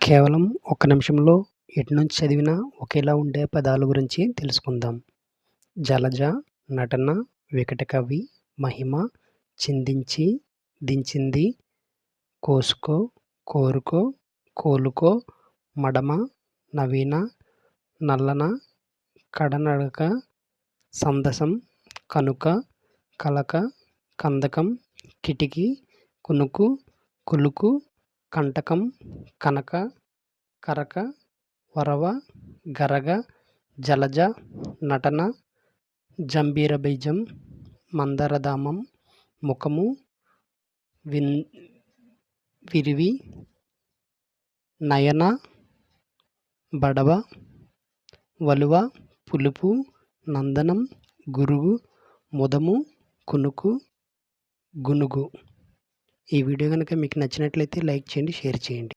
కేవలం ఒక్క నిమిషంలో ఎటు నుంచి చదివినా ఒకేలా ఉండే పదాల గురించి తెలుసుకుందాం. జలజ, నటన, వికటకవి, మహిమ, చిందించి, దించింది, కోసుకో, కోరుకో, కోలుకో, మడమ, నవీన, నల్లన, కడనడక, సందసం, కనుక, కలక, కందకం, కిటికీ, కునుకు, కులుకు, కంటకం, కనక, కరక, వరవ, గరగ, జలజ, నటన, జంబీరబీజం, మందారధామం, ముఖము, విరివి, నయన, బడవ, వలువ, పులుపు, నందనం, గురువు, ముదము, కునుకు, గునుగు. ఈ వీడియో కనుక మీకు నచ్చినట్లయితే లైక్ చేయండి, షేర్ చేయండి.